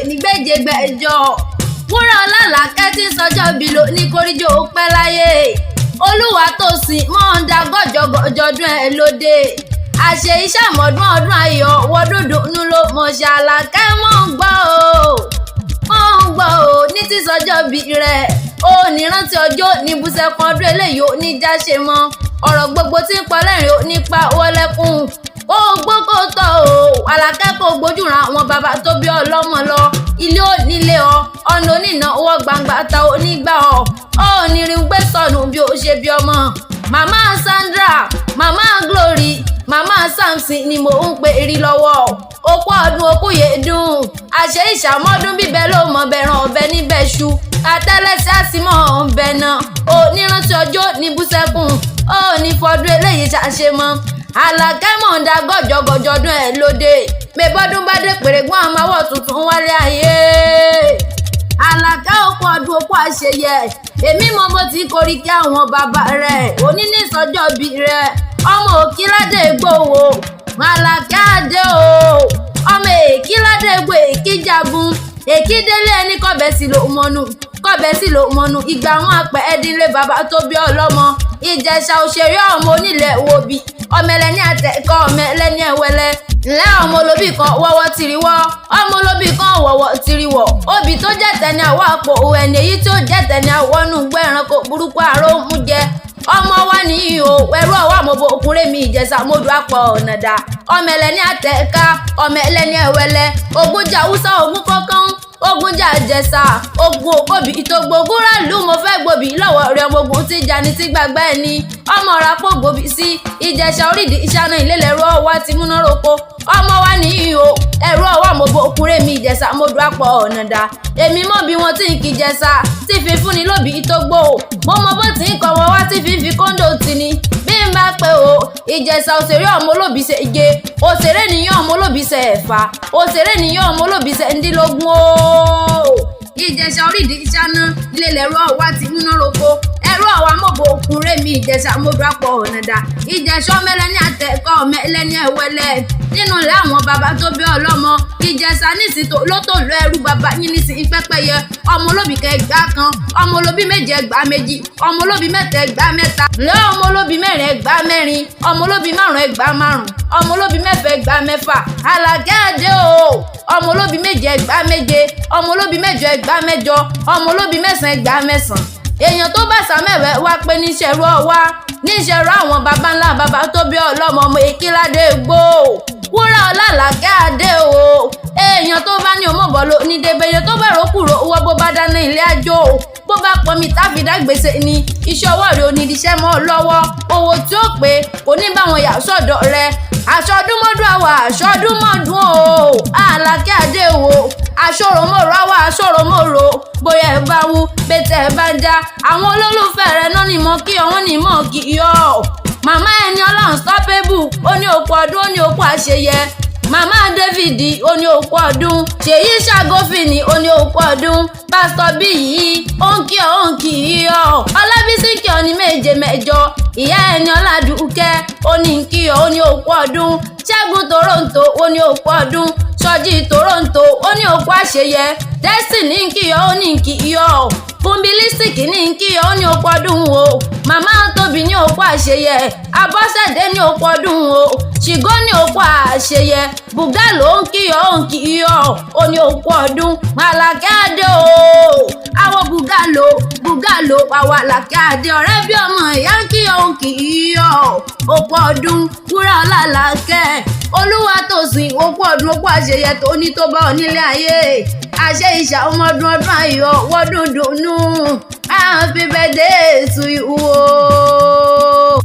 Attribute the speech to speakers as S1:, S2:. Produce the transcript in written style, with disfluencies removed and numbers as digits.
S1: nígbèjègbèjọ wúrà ọlálàkẹ́ tí sọjọ́ bí ló ní kórìjọ pẹ́ láyé olúwa tó sìn mọ́ọ̀dá gọ́jọ́gọ́jọ́dún ẹ̀ lóde àṣẹ iṣẹ́ àmọ́dún ọdún ayọ̀ wọ́dúndùnú ló mọ̀ ṣàlàkẹ́ mọ́ ń gbọ́ ní tí sọjọ́ bí rẹ̀ ó ní rántí ọjọ́ ní bùsẹ̀kùn ọdún eléyìí ó ní jáṣe mọ́ ọ̀rọ̀ gbogbo tí ń pọ̀ lẹ́rìn ó nípa wọlẹ́kùn ó gbókò tọ̀ alákẹ́kọ̀ọ́ gbójúra àwọn bàbá tó bí ọlọ́mọ lọ ilé onílé ọ̀nà onínà owó gbangba ta onígbà ó nírin gbé sọnù bí ó ṣe bí ọmọ màmá Sandra màmá Glory màmá Samson ni mò ń pè rí lọ́wọ́ okú ọdún okú yèédùn àṣẹ ìṣàmọ́dún bíbẹ́ ló mọ bẹ̀ràn ọbẹ̀ níbẹ̀ ṣu àtẹ́lẹsẹ̀ àsìmọ́ ọ̀bẹ náà ó nírántí ọjọ́ ní bùsẹ̀kùn ó ní fọdún eléyìí ṣàṣe mọ́ Àlàkẹ́ mọ̀ọ́dá gọ́jọ́gọ́jọ́dún ẹ̀ lóde mẹ́bọ́dún bá dé pèrègùn àmàwọ̀ tuntun wálé ayé Àlàkẹ́ òkú ọdún òkú àṣeyẹ èmi mọ bó ti korí kí àwọn bàbá rẹ̀ òní ní sọjọ́ bí rẹ̀ ọmọ Òkìládé gbòòwò Àlàkẹ́ àdé ọmọ Èkìládé gbò Èkìjagun Èkìdélé ẹni kọ́bẹ̀ sí ló mọ̀nù ìgbà wọn àpẹ ẹdínlé bàbá tó bí ọlọ́mọ Ìjẹ̀ṣà òṣèré ọmọ onílẹ̀ wòbí ọmọ ẹlẹ́ni àtẹ̀kọ́ ọmọ ẹlẹ́ni ẹ̀wẹ́lẹ́ ńlẹ́ ọmọ olóbì kan wọ́wọ́ tìrìwọ́ ọmọ olóbì kan wọ́wọ́ tìrìwọ́ òbí tó jẹ́ tẹ̀ni àwọ̀ àpò òwò ẹni èyí tó jẹ́ tẹ̀ni àwọ̀nù gbọ́ ẹranko burúkú àrò mú jẹ ọmọ wa nìyí o ẹrú ọwọ́ àmọ́bọ̀ òkúrẹ́ mi Ìjẹ̀ṣà mọ́dù àpọ̀ ọ̀nàdà ọmọ ẹlẹ́ni àtẹ̀ká ọmọ ẹlẹ́ni ẹ̀wẹ́lẹ́ ogúnjà Haúsá ogún kọ́kán ogunjà Ìjẹ̀ṣà ogun òkòbí ìtògbò gúràlú mo fẹ́ gbòbí lọ́wọ́ rẹ̀ ọmọogun tí jani tí gbàgbá ẹni ọmọ rapò gbòbí sí Ìjẹ̀ṣà orídìí ìṣáná ìlélẹ̀rọ ọwọ́ ti múná roko ọmọ wa nìyí o ẹ̀rọ ọwọ́ àmọ́bọ̀ òkúrẹ́ mi Ìjẹ̀ṣà mọ́dù àpọ̀ ọ̀nàdà èmi mọ̀ bí wọ́n ti ń kí Ìjẹ̀ṣà tí fi fúnni lóbi ìtògbò mo mọ bó ti ń kọ́ wọn wá tí fi kóńdò tì ní bí n bá pé Ìjẹ̀ṣà òṣèré ọmọ olóbì ṣe ige òṣèré nìyẹn ọmọ olóbì ṣe ẹ̀fà òṣèré nìyẹn ọmọ olóbì ṣe ndínlógún Ìjẹ̀ṣà orídìí ìṣáná ilé lẹ̀rọ ọwá ti múná roko ẹ̀rọ ọwá mọ̀bọ̀ òkúnrẹ́ mi Ìjẹ̀ṣà mọ́dù àpọ̀ ọ̀nàdà Ìjẹ̀ṣà ọmọ ẹlẹ́ni àtẹ̀kọ́ ọmọ ẹlẹ́ni ẹ̀wẹ́lẹ́ nínú ilé àwọn bàbá tó bí ọlọ́mọ Ìjẹ̀ṣà nísìn ló tó lọ ẹrú bàbá yín nísìn pẹ́pẹ́yẹ ọmọ olóbì kẹgbà kan ọmọ olóbì méje ẹgbà méjì ọmọ olóbì mẹ́ta ẹgbà mẹ́ta lé ọmọ olóbì mẹ́rin ẹgbà mẹ́rin ọmọ olóbì márùn ẹgbà márùn ọmọ olóbì mẹ́fà ẹgbà mẹ́fà Àlàkẹ́ àdé ọmọ olóbì méje ẹgbà méje ọmọ olóbì mẹ́jọ ẹgbà mẹ́jọ ọmọ olóbì mẹ́sàn ẹgbà mẹ́sàn èèyàn tó bá sàmẹ́wẹ́ wá pé níṣẹ̀rú ọwá níṣẹ̀rú àwọn baba ńlá baba tó bí ọlọ́mọ ọmọ Èkìládé gbò wúrà ọlálàkẹ́ àdé èèyàn tó bá ní ọmọ bọ̀ ló ní débẹ̀yẹ tó bá rókùrò owó bó bá dáná ilé àjò bó bá pọnmi táfìdá gbèsè ni iṣẹ́ ọwọ́ rẹ̀ onídìíṣẹ́ mọ́ lọ́wọ́ owó tí ó pé kò ní báwọn yà sọ́dọ̀ rẹ̀ aṣọdúnmọ́dún àwà aṣọdúnmọ́dún Àlàkẹ́ àdé aṣọ́ròmọ́rò àwà aṣọ́ròmọ́rò bóyá ẹ bá wú bẹ́tẹ̀ ẹ bá já àwọn olólùfẹ́ rẹ̀ náà ní mọ́ kí ọ̀hún ní mọ́ kí yọ màmá ẹni Unstoppable ó ní òkú ọdún ó ní òkú àṣeyẹ màmá David ó ní òkú ọdún Ṣèyí Ṣàgófìní ó ní òkú ọdún pásítọ̀ bí yìí ó ń kí ọ Ọlábísí kí ọ ní méje mẹ́jọ ìyá ẹni Ọládùúkẹ́ ó ní kí ọ ní òkú ọdún Ṣẹ́gun Toronto ó ní òkú ọdún Sọjí Toronto ó ní òkú àṣeyẹ Destiny ní kí ọ ó ní kí ọ Bumbilistic ní kí ọ ó ní òkú ọdún o màmá Tóbi ní òkú àṣeyẹ Abọ́sẹ̀dé ní òkú ọdún o Ṣìgó ní òkú àṣeyẹ Bùgálò ń kí ọ ó ní òkú ọdún Àlàkẹ́ àdé àwọn Bùgálò àwọn Àlàkẹ́ àdé ọ̀rẹ́ bí ọmọ ìyá ń kí ọ òkú ọdún wúrà ọlálàkẹ́ Olúwatósìn òkú ọdún òkú àṣeyẹ tó ní tó bá ọ nílé ayé àṣẹ ìṣà ọmọdún ọdún ayọ̀ wọ́dún dùnú happy birthday to you.